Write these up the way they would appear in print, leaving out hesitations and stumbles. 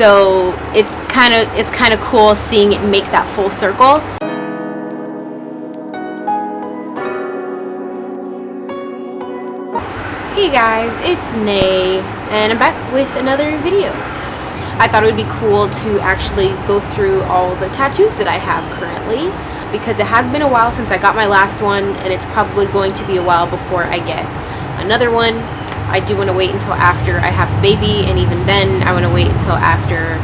So it's kind of cool seeing it make that full circle. Hey guys, it's Nae, and I'm back with another video. I thought it would be cool to actually go through all the tattoos that I have currently, because it has been a while since I got my last one, and it's probably going to be a while before I get another one. I do want to wait until after I have the baby, and even then I want to wait until after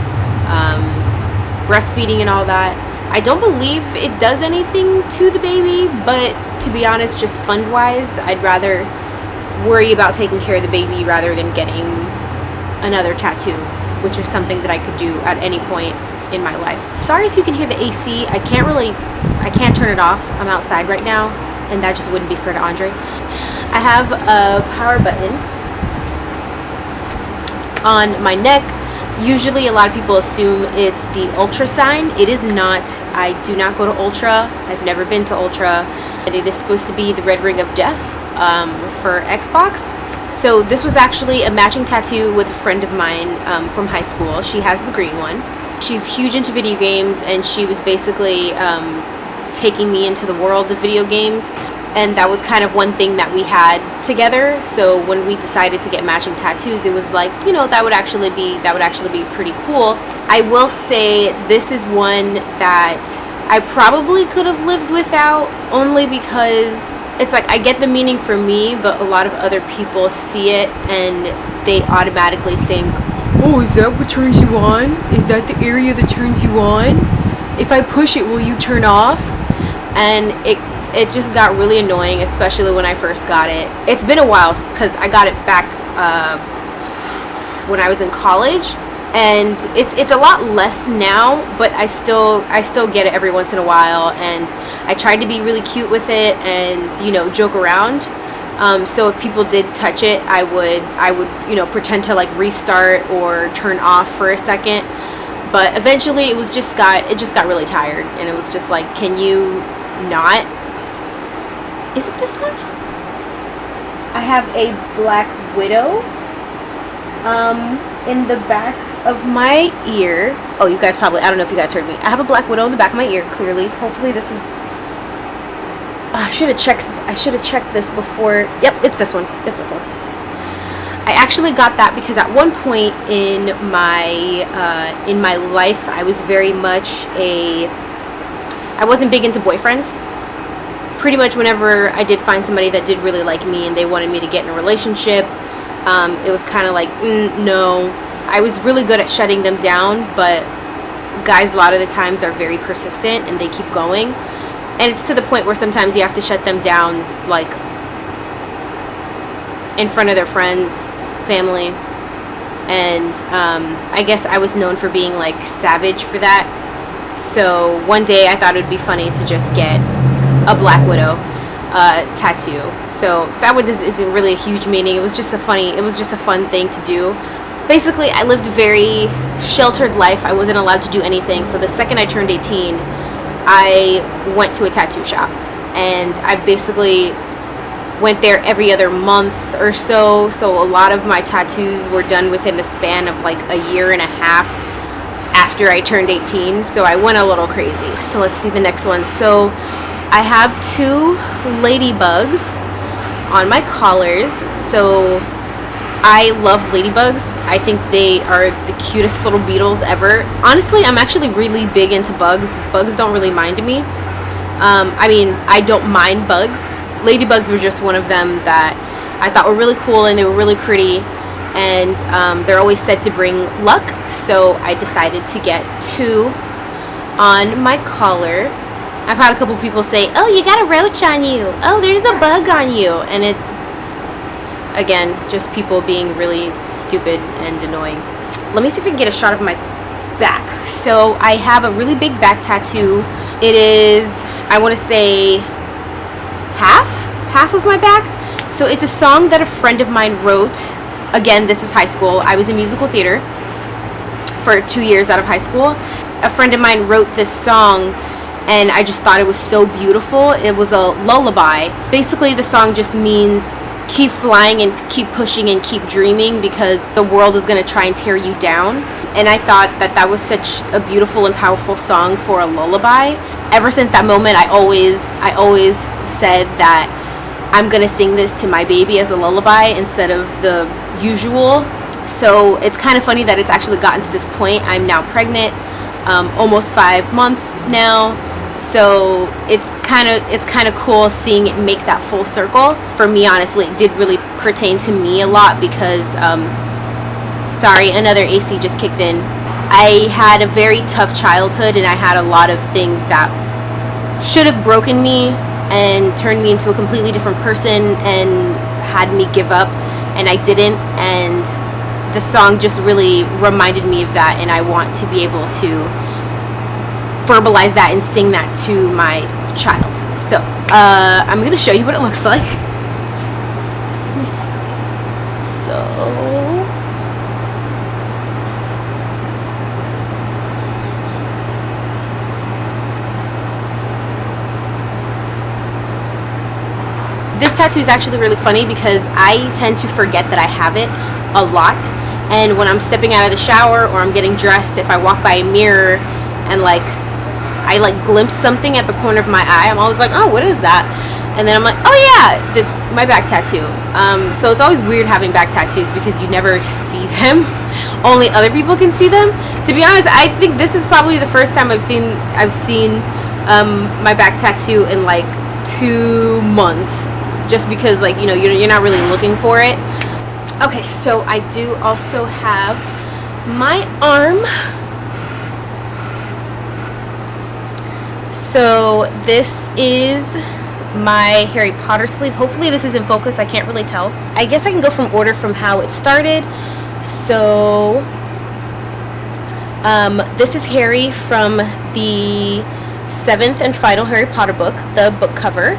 breastfeeding and all that. I don't believe it does anything to the baby, but to be honest, just fund wise, I'd rather worry about taking care of the baby rather than getting another tattoo, which is something that I could do at any point in my life. Sorry if you can hear the AC. I can't turn it off. I'm outside right now, and that just wouldn't be fair to Andre. I have a power button on my neck. Usually a lot of people assume it's the Ultra sign. It is not. I do not go to Ultra. I've never been to Ultra, and it is supposed to be the red ring of death for Xbox. So this was actually a matching tattoo with a friend of mine from high school. She has the green one. She's huge into video games, and she was basically taking me into the world of video games, and that was kind of one thing that we had together. So when we decided to get matching tattoos, it was like, you know, that would actually be pretty cool. I will say this is one that I probably could have lived without, only because it's like I get the meaning for me, but a lot of other people see it and they automatically think, oh, is that what turns you on? Is that the area that turns you on? If I push it, will you turn off? And it just got really annoying, especially when I first got it. It's been a while because I got it back when I was in college, and it's a lot less now, but I still get it every once in a while, and I tried to be really cute with it and, you know, joke around. So if people did touch it, I would you know, pretend to like restart or turn off for a second. But eventually it just got really tired, and it was just like, can you not? Is it this one? I have a Black Widow in the back of my ear. Oh, you guys probably, I don't know if you guys heard me. I have a Black Widow in the back of my ear, clearly. Hopefully this is, I should have checked this before. Yep, it's this one. It's this one. I actually got that because at one point in my life, I was very much I wasn't big into boyfriends. Pretty much whenever I did find somebody that did really like me and they wanted me to get in a relationship, it was kind of like, no. I was really good at shutting them down, but guys a lot of the times are very persistent and they keep going. And it's to the point where sometimes you have to shut them down, like, in front of their friends, family. And I guess I was known for being, like, savage for that. So one day I thought it would be funny to just get a Black Widow tattoo. So that one isn't really a huge meaning. It was just a fun thing to do. Basically, I lived a very sheltered life. I wasn't allowed to do anything. So the second I turned 18, I went to a tattoo shop, and I basically went there every other month or so. So a lot of my tattoos were done within the span of like a year and a half after I turned 18. So I went a little crazy. So let's see the next one. So I have 2 ladybugs on my collars. So I love ladybugs. I think they are the cutest little beetles ever. Honestly, I'm actually really big into bugs. Bugs don't really mind me. I mean, I don't mind bugs. Ladybugs were just one of them that I thought were really cool, and they were really pretty, and they're always said to bring luck. So I decided to get 2 on my collar. I've had a couple people say, oh, you got a roach on you. Oh, there's a bug on you. And it, again, just people being really stupid and annoying. Let me see if I can get a shot of my back. So I have a really big back tattoo. It is, I want to say, half of my back. So it's a song that a friend of mine wrote. Again, this is high school. I was in musical theater for 2 years out of high school. A friend of mine wrote this song, and I just thought it was so beautiful. It was a lullaby. Basically, the song just means keep flying and keep pushing and keep dreaming, because the world is going to try and tear you down. And I thought that that was such a beautiful and powerful song for a lullaby. Ever since that moment, I always said that I'm gonna sing this to my baby as a lullaby instead of the usual. So it's kind of funny that it's actually gotten to this point. I'm now pregnant, almost 5 months now. So it's kind of cool seeing it make that full circle. For me, honestly, it did really pertain to me a lot because, sorry, another AC just kicked in. I had a very tough childhood, and I had a lot of things that should have broken me and turned me into a completely different person and had me give up, and I didn't. And the song just really reminded me of that, and I want to be able to verbalize that and sing that to my child. So I'm gonna show you what it looks like. Let me see. So this tattoo is actually really funny because I tend to forget that I have it a lot, and when I'm stepping out of the shower or I'm getting dressed, if I walk by a mirror and I glimpse something at the corner of my eye, I'm always like, oh, what is that? And then I'm like, oh yeah, my back tattoo. So it's always weird having back tattoos because you never see them. Only other people can see them. To be honest, I think this is probably the first time I've seen my back tattoo in like 2 months, just because you're not really looking for it. Okay, so I do also have my arm. So this is my Harry Potter sleeve. Hopefully this is in focus. I can't really tell. I guess I can go from order from how it started. So this is Harry from the 7th and final Harry Potter book, the book cover.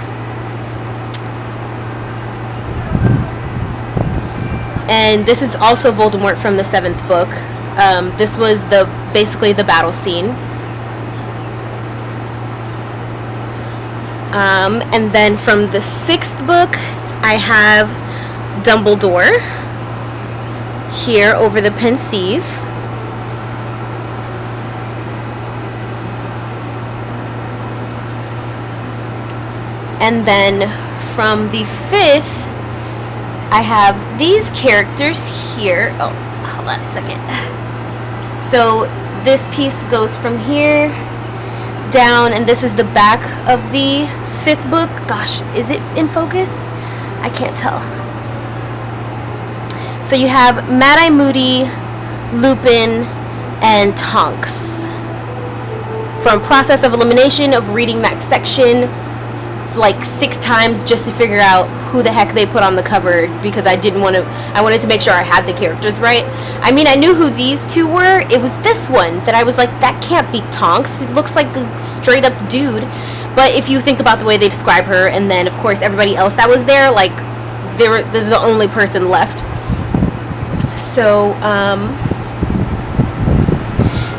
And this is also Voldemort from the 7th book. This was basically the battle scene. And then from the 6th book, I have Dumbledore here over the pensieve. And then from the 5th, I have these characters here. Oh, hold on a second. So this piece goes from here down, and this is the back of the 5th book. Gosh, is it in focus? I can't tell. So you have Mad-Eye Moody, Lupin, and Tonks. From process of elimination of reading that section like 6 times just to figure out who the heck they put on the cover, because I wanted to make sure I had the characters right. I mean, I knew who these two were. It was this one that I was like, that can't be Tonks. It looks like a straight up dude. But if you think about the way they describe her, and then of course everybody else that was there, like this is the only person left. So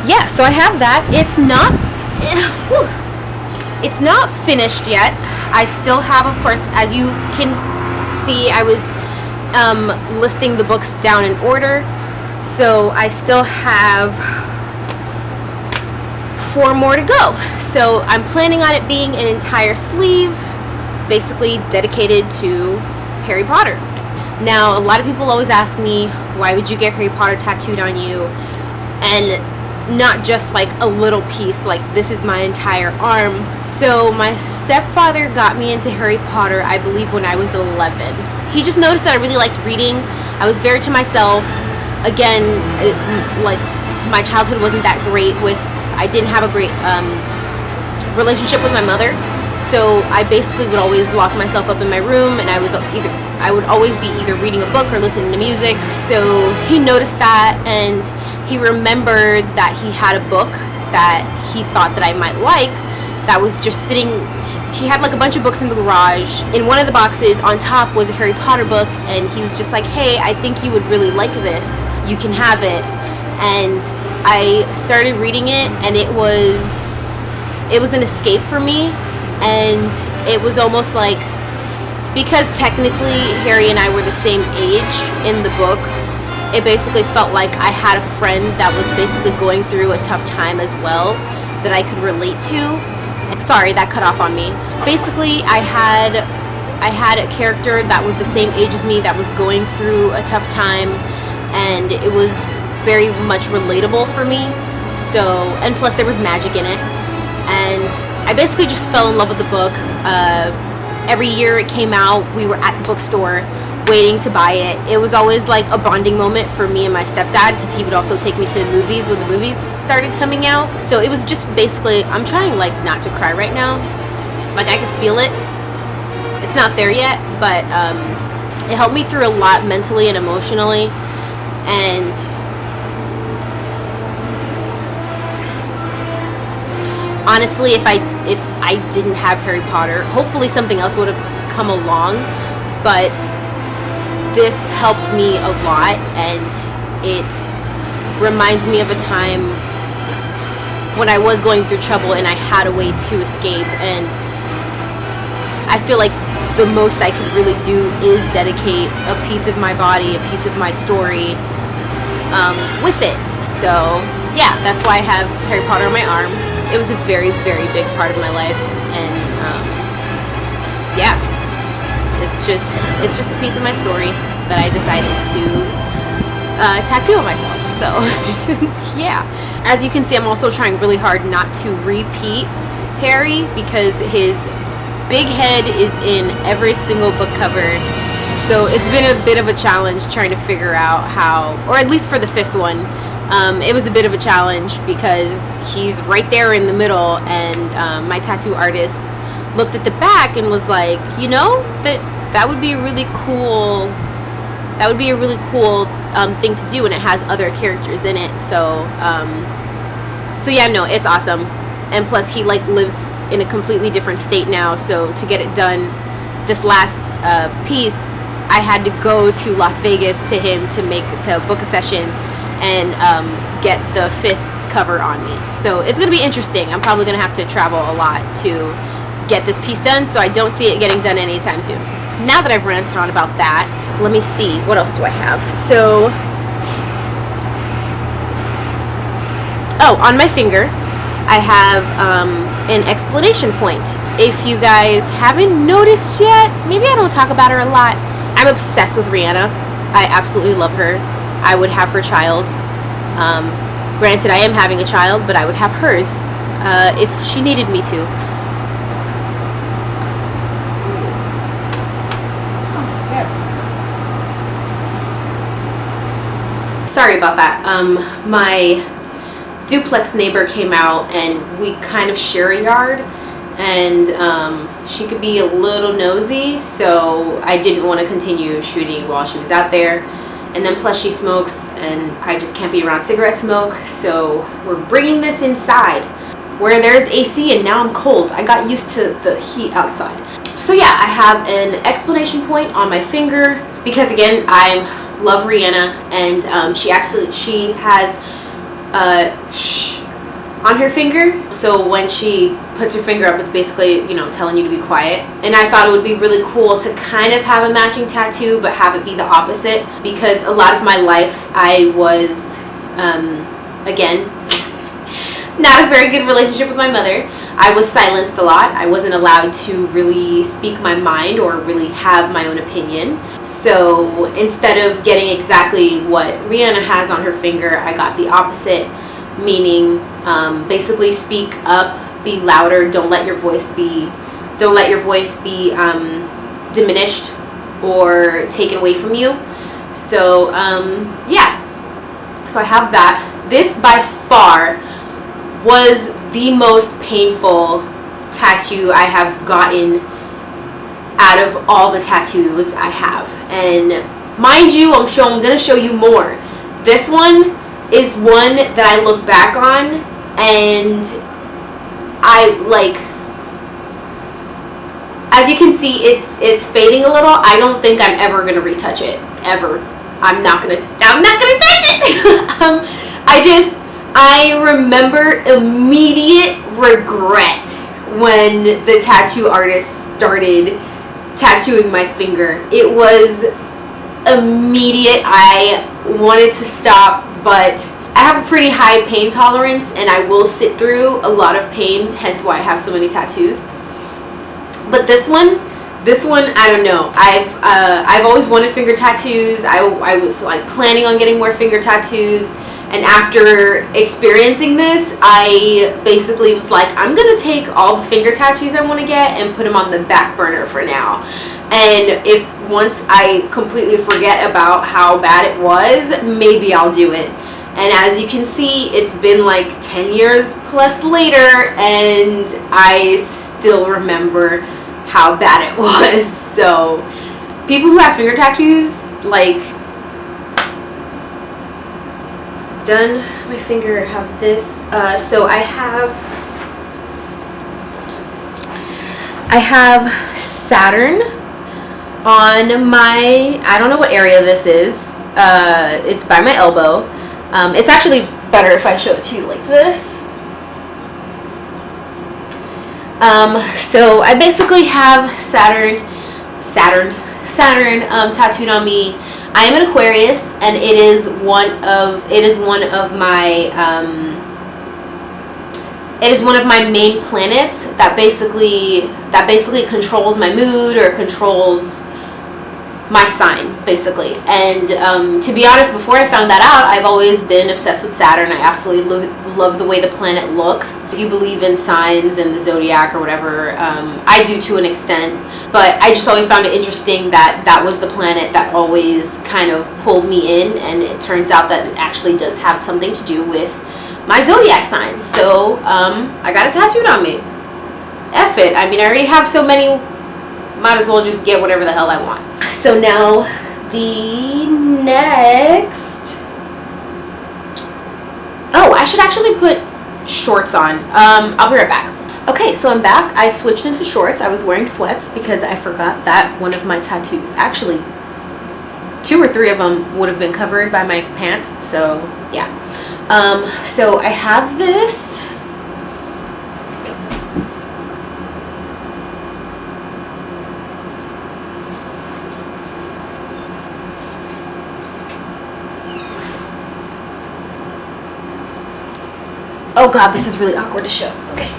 yeah, so I have that. It's not finished yet. I still have, of course, as you can see, I was listing the books down in order. So I still have 4 more to go. So I'm planning on it being an entire sleeve, basically dedicated to Harry Potter. Now, a lot of people always ask me, why would you get Harry Potter tattooed on you? And not just like a little piece, like this is my entire arm. So my stepfather got me into Harry Potter, I believe, when I was 11. He just noticed that I really liked reading. I was very to myself. Again, like my childhood wasn't that great I didn't have a great relationship with my mother. So I basically would always lock myself up in my room, and I would always be either reading a book or listening to music. So he noticed that, and he remembered that he had a book that he thought that I might like that was just sitting. He had like a bunch of books in the garage. In one of the boxes on top was a Harry Potter book, and he was just like, hey, I think you would really like this. You can have it. And I started reading it, and it was an escape for me. And it was almost like, because technically Harry and I were the same age in the book, it basically felt like I had a friend that was basically going through a tough time as well that I could relate to. Sorry, that cut off on me. Basically, I had a character that was the same age as me that was going through a tough time, and it was very much relatable for me. So, and plus there was magic in it, and I basically just fell in love with the book. Every year it came out, we were at the bookstore waiting to buy it. It was always like a bonding moment for me and my stepdad, because he would also take me to the movies when the movies started coming out. So it was just basically, I'm trying like not to cry right now, like I could feel it. It's not there yet, but it helped me through a lot mentally and emotionally. And honestly, if I didn't have Harry Potter, hopefully something else would have come along, but this helped me a lot, and it reminds me of a time when I was going through trouble and I had a way to escape. And I feel like the most I could really do is dedicate a piece of my body, a piece of my story with it. So yeah, that's why I have Harry Potter on my arm. It was a very, very big part of my life, and yeah, it's just a piece of my story that I decided to tattoo on myself. So yeah, as you can see, I'm also trying really hard not to repeat Harry, because his big head is in every single book cover. So it's been a bit of a challenge trying to figure out how, or at least for the 5th one, it was a bit of a challenge because he's right there in the middle, and my tattoo artist looked at the back and was like, you know, that would be a really cool thing to do, and it has other characters in it. So yeah, no, it's awesome. And plus he like lives in a completely different state now, so to get it done, this last piece, I had to go to Las Vegas to him to book a session and get the 5th cover on me. So it's gonna be interesting. I'm probably gonna have to travel a lot to get this piece done, so I don't see it getting done anytime soon. Now that I've ranted on about that, let me see, what else do I have? So, oh, on my finger I have an explanation point. If you guys haven't noticed yet, maybe I don't talk about her a lot. I'm obsessed with Rihanna. I absolutely love her. I would have her child. Granted, I am having a child, but I would have hers if she needed me to. Sorry about that. My duplex neighbor came out, and we kind of share a yard, and she could be a little nosy, so I didn't want to continue shooting while she was out there. And then plus she smokes, and I just can't be around cigarette smoke, so we're bringing this inside where there's AC, and now I'm cold. I got used to the heat outside. So yeah, I have an explanation point on my finger because, again, I love Rihanna, and she has shh on her finger, so when she puts her finger up, it's basically, you know, telling you to be quiet. And I thought it would be really cool to kind of have a matching tattoo, but have it be the opposite, because a lot of my life I was again, not a very good relationship with my mother. I was silenced a lot. I wasn't allowed to really speak my mind or really have my own opinion. So instead of getting exactly what Rihanna has on her finger, I got the opposite, meaning basically speak up, be louder, don't let your voice be diminished or taken away from you. So yeah, so I have that. This by far was the most painful tattoo I have gotten out of all the tattoos I have. And mind you, I'm gonna show you more. This one is one that I look back on, and I like, as you can see, it's fading a little. I don't think I'm ever gonna retouch it, ever. I'm not gonna touch it. I remember immediate regret when the tattoo artist started tattooing my finger. It was immediate. I wanted to stop, but I have a pretty high pain tolerance and I will sit through a lot of pain, hence why I have so many tattoos. But this one, I don't know. I've always wanted finger tattoos. I was like planning on getting more finger tattoos, and after experiencing this, I basically was like, I'm gonna take all the finger tattoos I want to get and put them on the back burner for now. And if once I completely forget about how bad it was, maybe I'll do it. And as you can see, it's been like 10 years plus later, and I still remember how bad it was. So people who have finger tattoos, like, done my finger, have this. So I have Saturn on my, I don't know what area this is. It's by my elbow. It's actually better if I show it to you like this. So I basically have Saturn tattooed on me. I am an Aquarius, and it is one of my main planets that basically controls my mood, or controls my sign, basically. And to be honest, before I found that out, I've always been obsessed with Saturn. I absolutely love the way the planet looks. If you believe in signs and the zodiac or whatever, I do to an extent, but I just always found it interesting that that was the planet that always kind of pulled me in, and it turns out that it actually does have something to do with my zodiac sign. So I got it tattooed on me. F it. I mean, I already have so many, might as well just get whatever the hell I want. So now the next, oh, I should actually put shorts on. I'll be right back. Okay, so I'm back. I switched into shorts. I was wearing sweats because I forgot that one of my tattoos, actually 2 or 3 of them, would have been covered by my pants. So yeah. So I have this. Oh god, this is really awkward to show. Okay.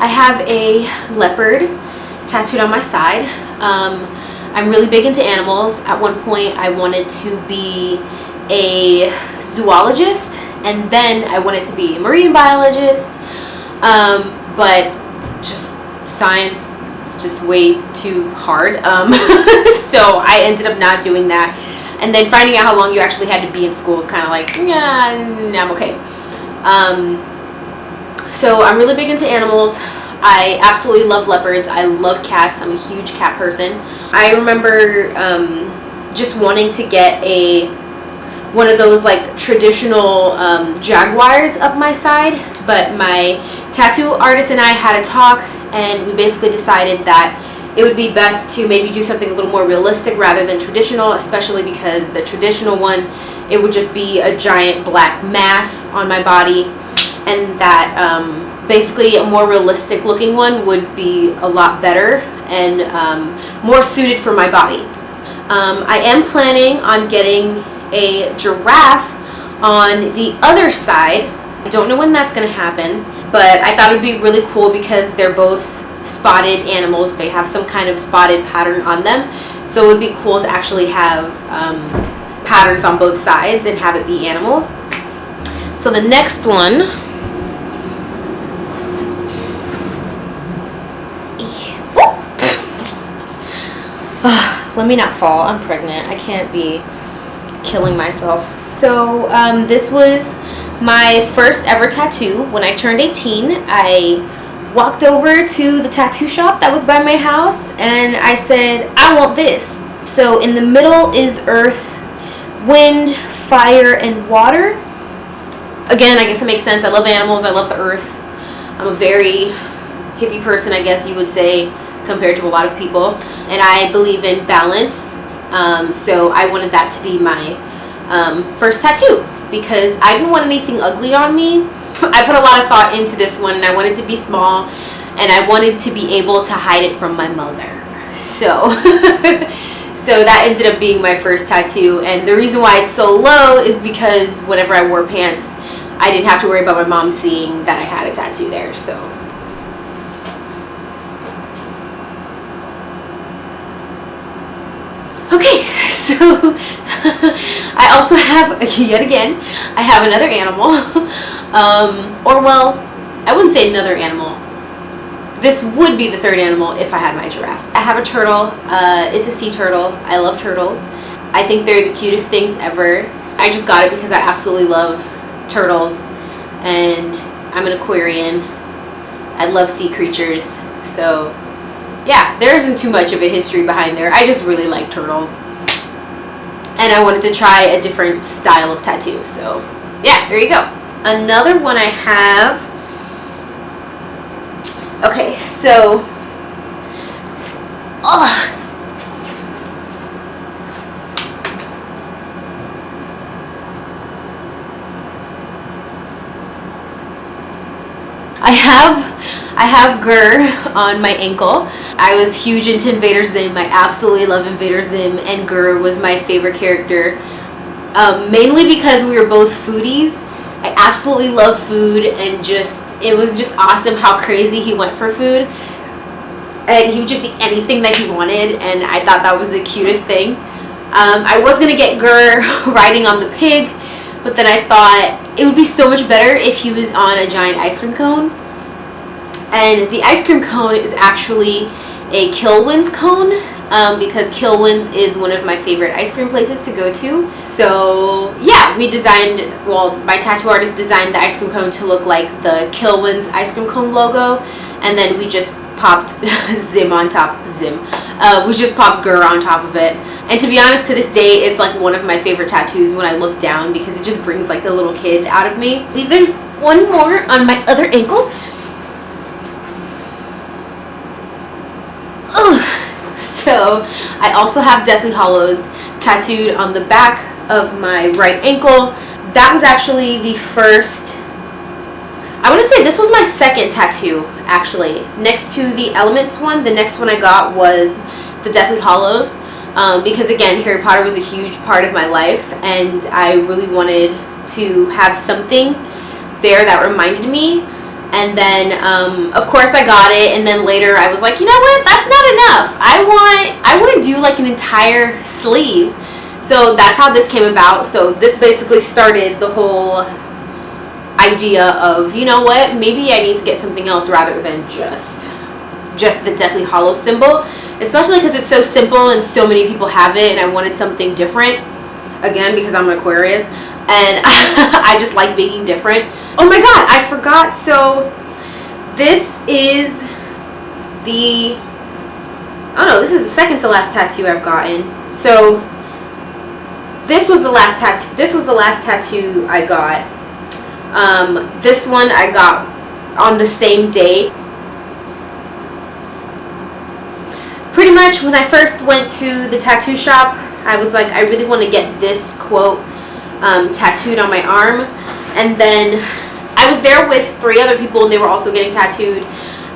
I have a leopard tattooed on my side. I'm really big into animals. At one point I wanted to be a zoologist, and then I wanted to be a marine biologist, but just science, it's just way too hard. So I ended up not doing that, and then finding out how long you actually had to be in school was kind of like, yeah, I'm okay. So I'm really big into animals. I absolutely love leopards. I love cats. I'm a huge cat person. I remember just wanting to get one of those like traditional jaguars up my side, but my tattoo artist and I had a talk, and we basically decided that it would be best to maybe do something a little more realistic rather than traditional, especially because the traditional one, it would just be a giant black mass on my body, and that basically a more realistic looking one would be a lot better and more suited for my body. I am planning on getting a giraffe on the other side. I don't know when that's going to happen, but I thought it would be really cool because they're both spotted animals. They have some kind of spotted pattern on them, so it would be cool to actually have patterns on both sides and have it be animals. So the next one, let me not fall, I'm pregnant, I can't be killing myself. So this was my first ever tattoo. When I turned 18, I walked over to the tattoo shop that was by my house, and I said, I want this. So in the middle is earth, wind, fire, and water. Again, I guess it makes sense. I love animals, I love the earth. I'm a very hippie person, I guess you would say, compared to a lot of people, and I believe in balance. So I wanted that to be my first tattoo, because I didn't want anything ugly on me, I put a lot of thought into this one, and I wanted to be small, and I wanted to be able to hide it from my mother. So so that ended up being my first tattoo, and the reason why it's so low is because whenever I wore pants, I didn't have to worry about my mom seeing that I had a tattoo there. So okay, so I also have, yet again, I have another animal. Or well, I wouldn't say another animal. This would be the third animal if I had my giraffe. I have a turtle. It's a sea turtle. I love turtles. I think they're the cutest things ever. I just got it because I absolutely love turtles, and I'm an Aquarian. I love sea creatures. So yeah, there isn't too much of a history behind there. I just really like turtles, and I wanted to try a different style of tattoo. So yeah, there you go. Another one I have. Okay, so I have GYAL on my ankle. I was huge into Invader Zim. I absolutely love Invader Zim, and GYAL was my favorite character. Mainly because we were both foodies. I absolutely love food, and it was just awesome how crazy he went for food. And he would just eat anything that he wanted, and I thought that was the cutest thing. I was going to get GYAL riding on the pig, but then I thought it would be so much better if he was on a giant ice cream cone. And the ice cream cone is actually a Kilwins cone, because Kilwins is one of my favorite ice cream places to go to. So yeah, my tattoo artist designed the ice cream cone to look like the Kilwins ice cream cone logo, and then we just popped Zim on top. We just popped GYAL on top of it. And to be honest, to this day, it's like one of my favorite tattoos when I look down, because it just brings like the little kid out of me. Leaving one more on my other ankle. So I also have Deathly Hallows tattooed on the back of my right ankle. That was actually the first, I want to say this was my second tattoo actually. Next to the Elements one, the next one I got was the Deathly Hallows, because again, Harry Potter was a huge part of my life, and I really wanted to have something there that reminded me. And then, of course, I got it, and then later I was like, you know what? That's not enough. I want to do like an entire sleeve. So that's how this came about. So this basically started the whole idea of, you know what? Maybe I need to get something else rather than just the Deathly Hallows symbol. Especially because it's so simple and so many people have it, and I wanted something different. Again, because I'm an Aquarius, and I just like being different. Oh my god, I forgot. So this is this is the second to last tattoo I've gotten. So this was the last tattoo I got. This one I got on the same day. Pretty much when I first went to the tattoo shop, I was like, I really want to get this quote tattooed on my arm. And then I was there with 3 other people, and they were also getting tattooed,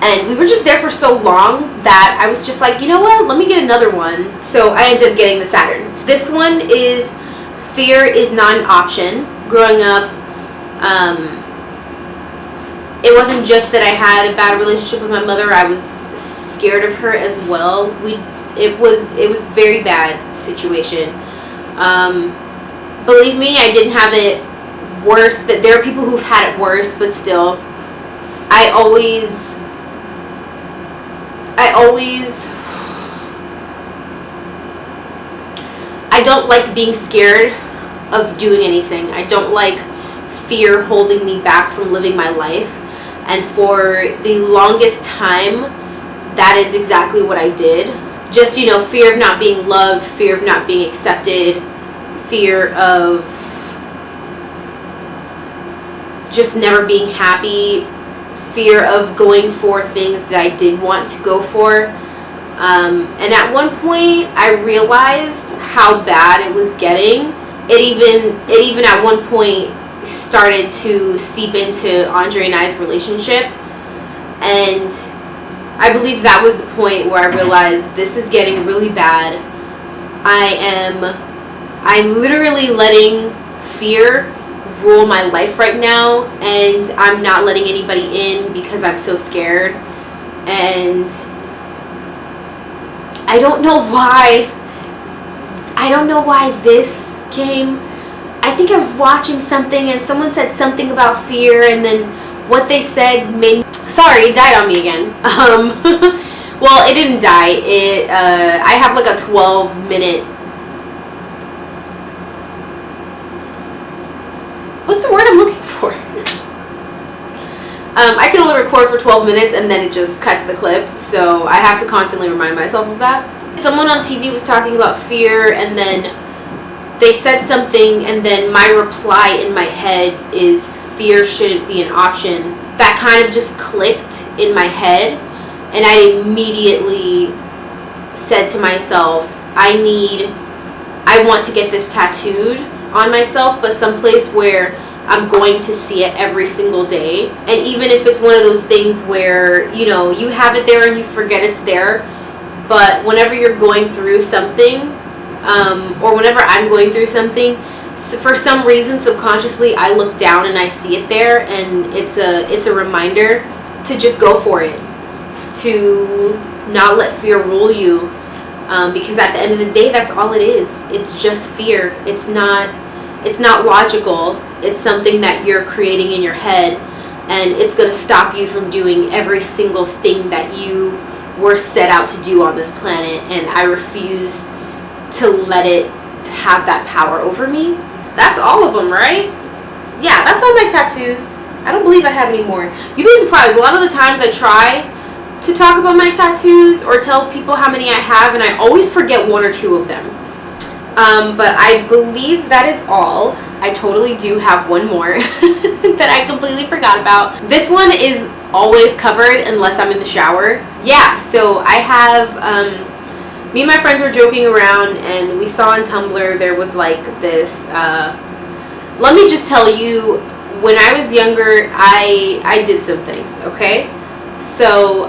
and we were just there for so long that I was just like, you know what, let me get another one. So I ended up getting the Saturn. This one is Fear is Not an Option. Growing up, it wasn't just that I had a bad relationship with my mother, I was scared of her as well. It was very bad situation. Believe me, I didn't have it worse. That there are people who've had it worse, but still, I don't like being scared of doing anything. I don't like fear holding me back from living my life, and for the longest time that is exactly what I did. Just, you know, fear of not being loved, fear of not being accepted, fear of just never being happy, fear of going for things that I did want to go for. And at one point I realized how bad it was getting. It even at one point started to seep into Andre and I's relationship, and I believe that was the point where I realized this is getting really bad. I'm literally letting fear rule my life right now, and I'm not letting anybody in because I'm so scared. And I don't know why this came. I think I was watching something and someone said something about fear, and then what they said made me, sorry, it died on me again. Well, it didn't die. I have like a 12-minute, what's the word I'm looking for? I can only record for 12 minutes and then it just cuts the clip, so I have to constantly remind myself of that. Someone on TV was talking about fear, and then they said something, and then my reply in my head is fear shouldn't be an option. That kind of just clicked in my head, and I immediately said to myself, I want to get this tattooed on myself, but someplace where I'm going to see it every single day. And even if it's one of those things where, you know, you have it there and you forget it's there, but whenever you're going through something, or whenever I'm going through something, for some reason subconsciously I look down and I see it there, and it's a reminder to just go for it, to not let fear rule you, because at the end of the day, that's all it is. It's just fear. It's not logical. It's something that you're creating in your head, and it's going to stop you from doing every single thing that you were set out to do on this planet, and I refuse to let it have that power over me. That's all of them, right? Yeah, that's all my tattoos. I don't believe I have any more. You'd be surprised. A lot of the times I try to talk about my tattoos or tell people how many I have, and I always forget one or two of them. But I believe that is all. I totally do have one more that I completely forgot about. This one is always covered unless I'm in the shower. Yeah, so I have, me and my friends were joking around, and we saw on Tumblr there was like this, let me just tell you, when I was younger, I did some things, okay? So,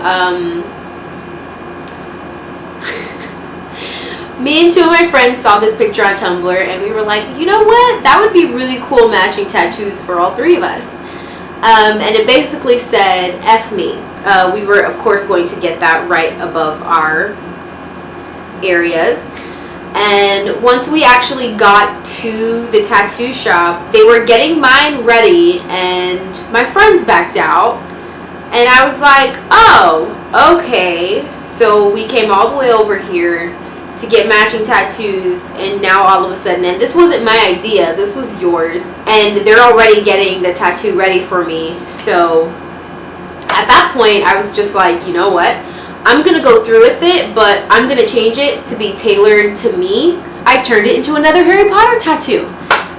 me and two of my friends saw this picture on Tumblr, and we were like, you know what? That would be really cool matching tattoos for all three of us. And it basically said, F me. We were, of course, going to get that right above our areas. And once we actually got to the tattoo shop, they were getting mine ready, and my friends backed out. And I was like, oh, okay. So we came all the way over here to get matching tattoos, and now all of a sudden, and this wasn't my idea, this was yours, and they're already getting the tattoo ready for me. So at that point I was just like, you know what, I'm gonna go through with it, but I'm gonna change it to be tailored to me. I turned it into another Harry Potter tattoo.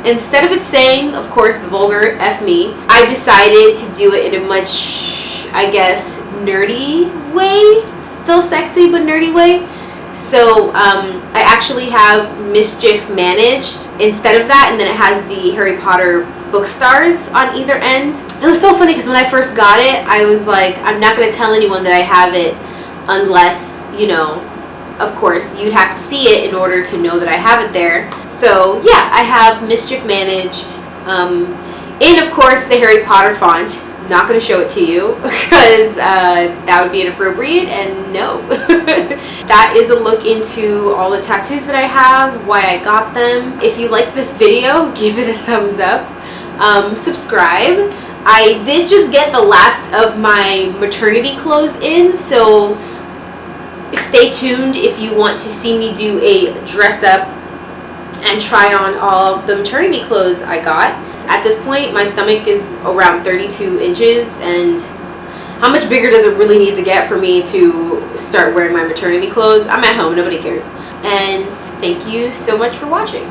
Instead of it saying, of course, the vulgar F me, I decided to do it in a much, I guess, nerdy way, still sexy but nerdy way. So I actually have Mischief Managed instead of that, and then it has the Harry Potter book stars on either end. It was so funny because when I first got it, I was like, I'm not going to tell anyone that I have it unless, you know, of course, you'd have to see it in order to know that I have it there. So yeah, I have Mischief Managed in, of course, the Harry Potter font. Not going to show it to you because that would be inappropriate, and no. That is a look into all the tattoos that I have, why I got them. If you like this video, give it a thumbs up. Subscribe. I did just get the last of my maternity clothes in, so stay tuned if you want to see me do a dress up and try on all the maternity clothes I got. At this point, my stomach is around 32 inches, and how much bigger does it really need to get for me to start wearing my maternity clothes? I'm at home, nobody cares. And thank you so much for watching.